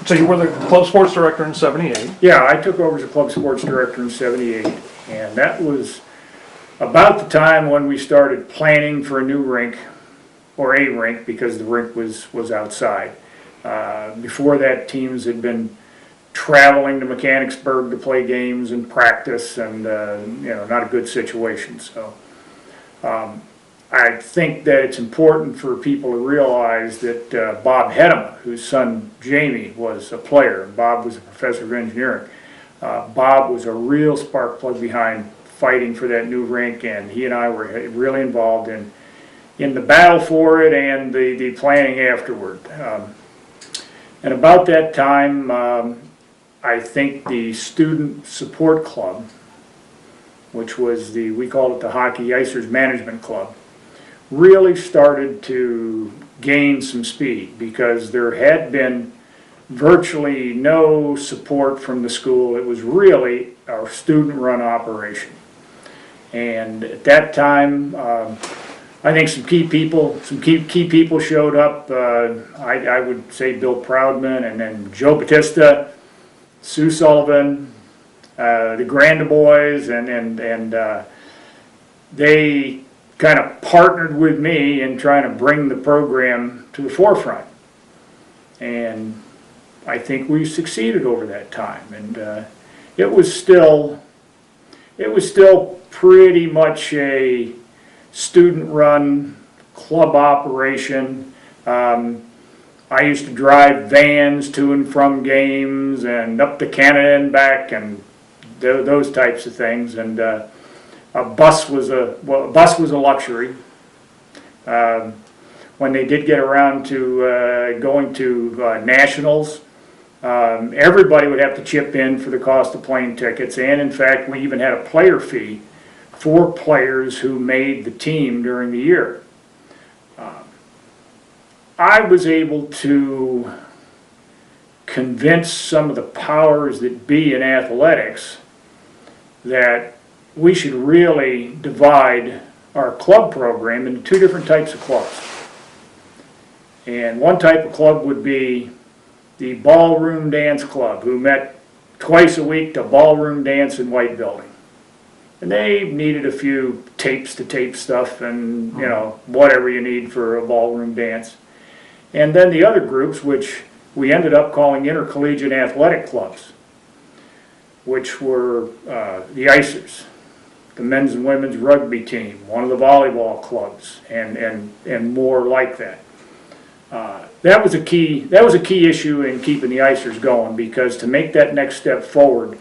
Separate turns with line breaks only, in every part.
So you were the club sports director in '78.
Yeah, I took over as a club sports director in '78, and that was about the time when we started planning for a new rink, or a rink, because the rink was outside. Before that, teams had been traveling to Mechanicsburg to play games and practice, and not a good situation. So I think that it's important for people to realize that Bob Hedema, whose son Jamie was a player, and Bob was a professor of engineering. Bob was a real spark plug behind fighting for that new rink, and he and I were really involved in the battle for it and the planning afterward. And about that time, I think the Student Support Club, which was we called it the Hockey Icers Management Club, really started to gain some speed, because there had been virtually no support from the school. It was really a student-run operation. And at that time, I think some key people showed up. I would say Bill Proudman, and then Joe Batista, Sue Sullivan, the Granda boys, and they kind of partnered with me in trying to bring the program to the forefront. And I think we succeeded over that time. And it was still pretty much a student-run club operation. I used to drive vans to and from games and up to Canada and back, and those types of things. And a bus was a luxury. When they did get around to going to nationals, everybody would have to chip in for the cost of plane tickets, and in fact we even had a player fee for players who made the team during the year. I was able to convince some of the powers that be in athletics that we should really divide our club program into two different types of clubs. And one type of club would be the ballroom dance club, who met twice a week to ballroom dance in White Building. And they needed a few tapes to tape stuff and, whatever you need for a ballroom dance. And then the other groups, which we ended up calling intercollegiate athletic clubs, which were the Icers, the men's and women's rugby team, one of the volleyball clubs, and more like that. That was a key issue in keeping the Icers going, because to make that next step forward,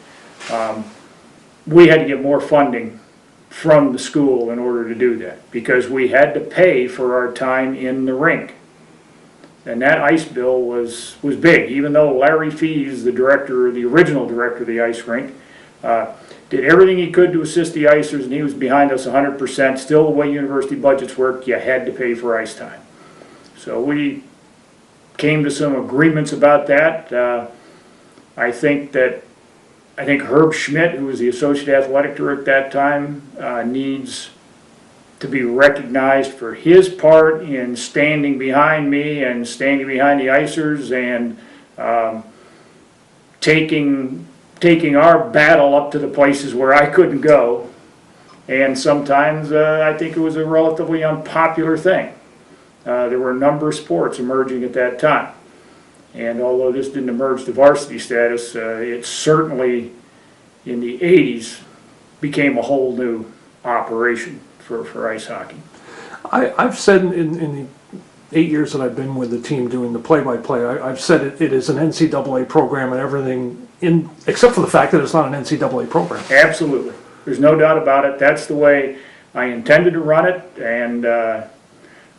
we had to get more funding from the school in order to do that, because we had to pay for our time in the rink. And that ice bill was big, even though Larry Fees, the original director of the ice rink, did everything he could to assist the Icers, and he was behind us 100%. Still, the way university budgets work, you had to pay for ice time. So we came to some agreements about that. I think Herb Schmidt, who was the associate athletic director at that time, needs to be recognized for his part in standing behind me and standing behind the Icers, and taking our battle up to the places where I couldn't go. And sometimes I think it was a relatively unpopular thing. There were a number of sports emerging at that time. And although this didn't emerge to varsity status, it certainly in the 80s became a whole new operation for ice hockey.
I've said in the 8 years that I've been with the team doing the play-by-play, I've said it is an NCAA program and everything, except for the fact that it's not an NCAA program.
Absolutely. There's no doubt about it. That's the way I intended to run it, and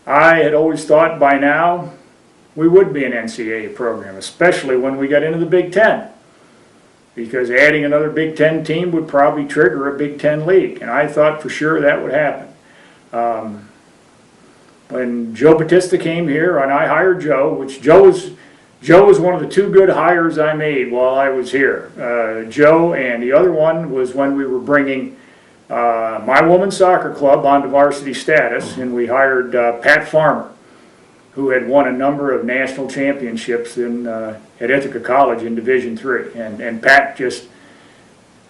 I had always thought by now we would be an NCAA program, especially when we got into the Big Ten, because adding another Big Ten team would probably trigger a Big Ten league, and I thought for sure that would happen. When Joe Batista came here and I hired Joe, which Joe was one of the two good hires I made while I was here. Joe, and the other one was when we were bringing my women's soccer club onto varsity status, and we hired Pat Farmer, who had won a number of national championships in at Ithaca College in Division III. And Pat just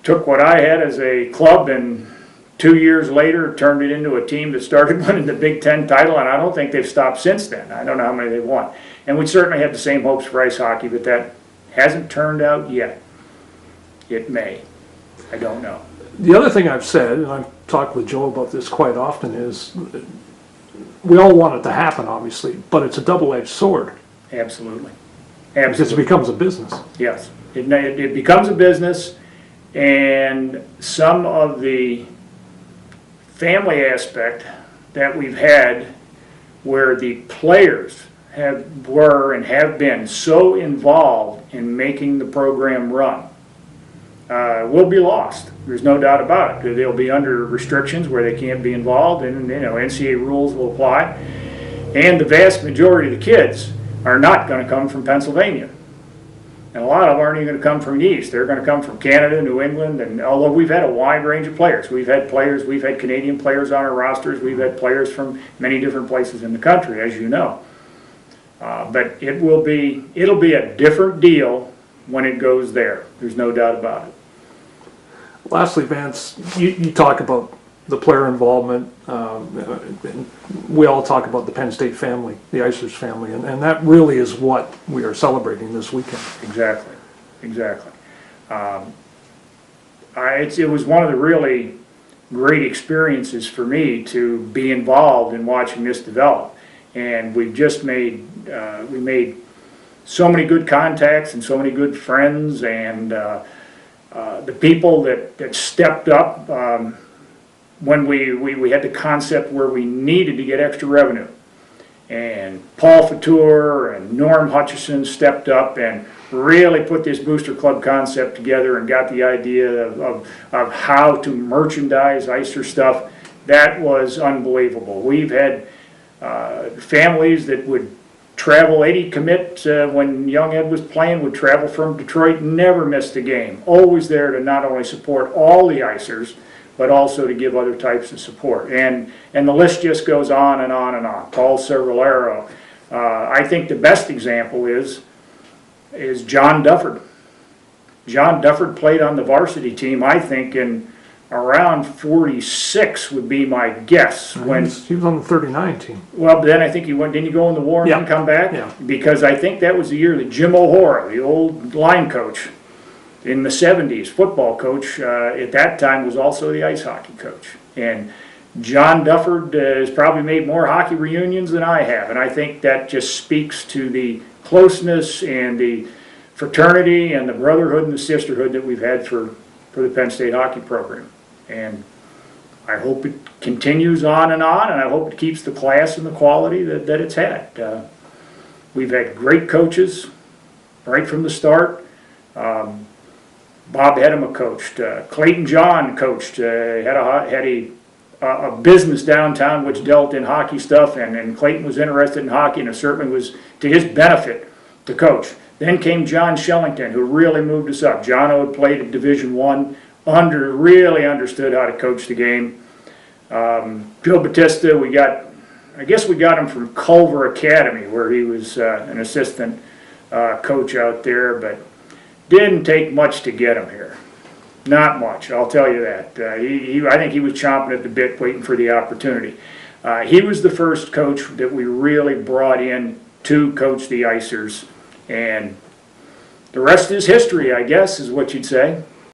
took what I had as a club and 2 years later turned it into a team that started winning the Big Ten title, and I don't think they've stopped since then. I don't know how many they've won. And we certainly have the same hopes for ice hockey, but that hasn't turned out yet. It may. I don't know.
The other thing I've said, and I've talked with Joe about this quite often, is we all want it to happen, obviously, but it's a double-edged sword.
Absolutely.
Because it becomes a business.
Yes. It becomes a business, and some of the family aspect that we've had where the players were and have been so involved in making the program run will be lost. There's no doubt about it. They'll be under restrictions where they can't be involved, and NCAA rules will apply. And the vast majority of the kids are not going to come from Pennsylvania. And a lot of them aren't even going to come from the East. They're going to come from Canada, New England, and although we've had a wide range of players. We've had Canadian players on our rosters. We've had players from many different places in the country, as you know. But it'll be a different deal when it goes there. There's no doubt about it.
Lastly, Vance, you talk about the player involvement. We all talk about the Penn State family, the Icers family, and that really is what we are celebrating this weekend.
Exactly. It was one of the really great experiences for me to be involved in watching this develop. And we've just made so many good contacts and so many good friends, and the people that stepped up when we had the concept where we needed to get extra revenue. And Paul Fatur and Norm Hutchison stepped up and really put this booster club concept together and got the idea of how to merchandise Icer stuff. That was unbelievable. We've had families that would travel, 80 commit when young Ed was playing, would travel from Detroit, never missed a game. Always there to not only support all the Icers, but also to give other types of support. And the list just goes on and on and on. Paul Cervellero. I think the best example is John Dufford. John Dufford played on the varsity team, I think, in around 46 would be my guess.
He was on the 39 team.
Well, but then I think didn't he go in the war and then come back?
Yeah.
Because I think that was the year that Jim O'Hara, the old line coach in the 70s, football coach, at that time was also the ice hockey coach. And John Dufford has probably made more hockey reunions than I have, and I think that just speaks to the closeness and the fraternity and the brotherhood and the sisterhood that we've had for the Penn State hockey program. And I hope it continues on, and I hope it keeps the class and the quality that it's had. We've had great coaches right from the start. Bob Hedema coached. Clayton John coached. Had a business downtown which dealt in hockey stuff, and Clayton was interested in hockey, and it certainly was to his benefit to coach. Then came John Shellington, who really moved us up. John had played at Division I, really understood how to coach the game. Joe Batista, I guess we got him from Culver Academy, where he was an assistant coach out there, but didn't take much to get him here. Not much, I'll tell you that. I think he was chomping at the bit, waiting for the opportunity. He was the first coach that we really brought in to coach the Icers, and the rest is history, I guess, is what you'd say.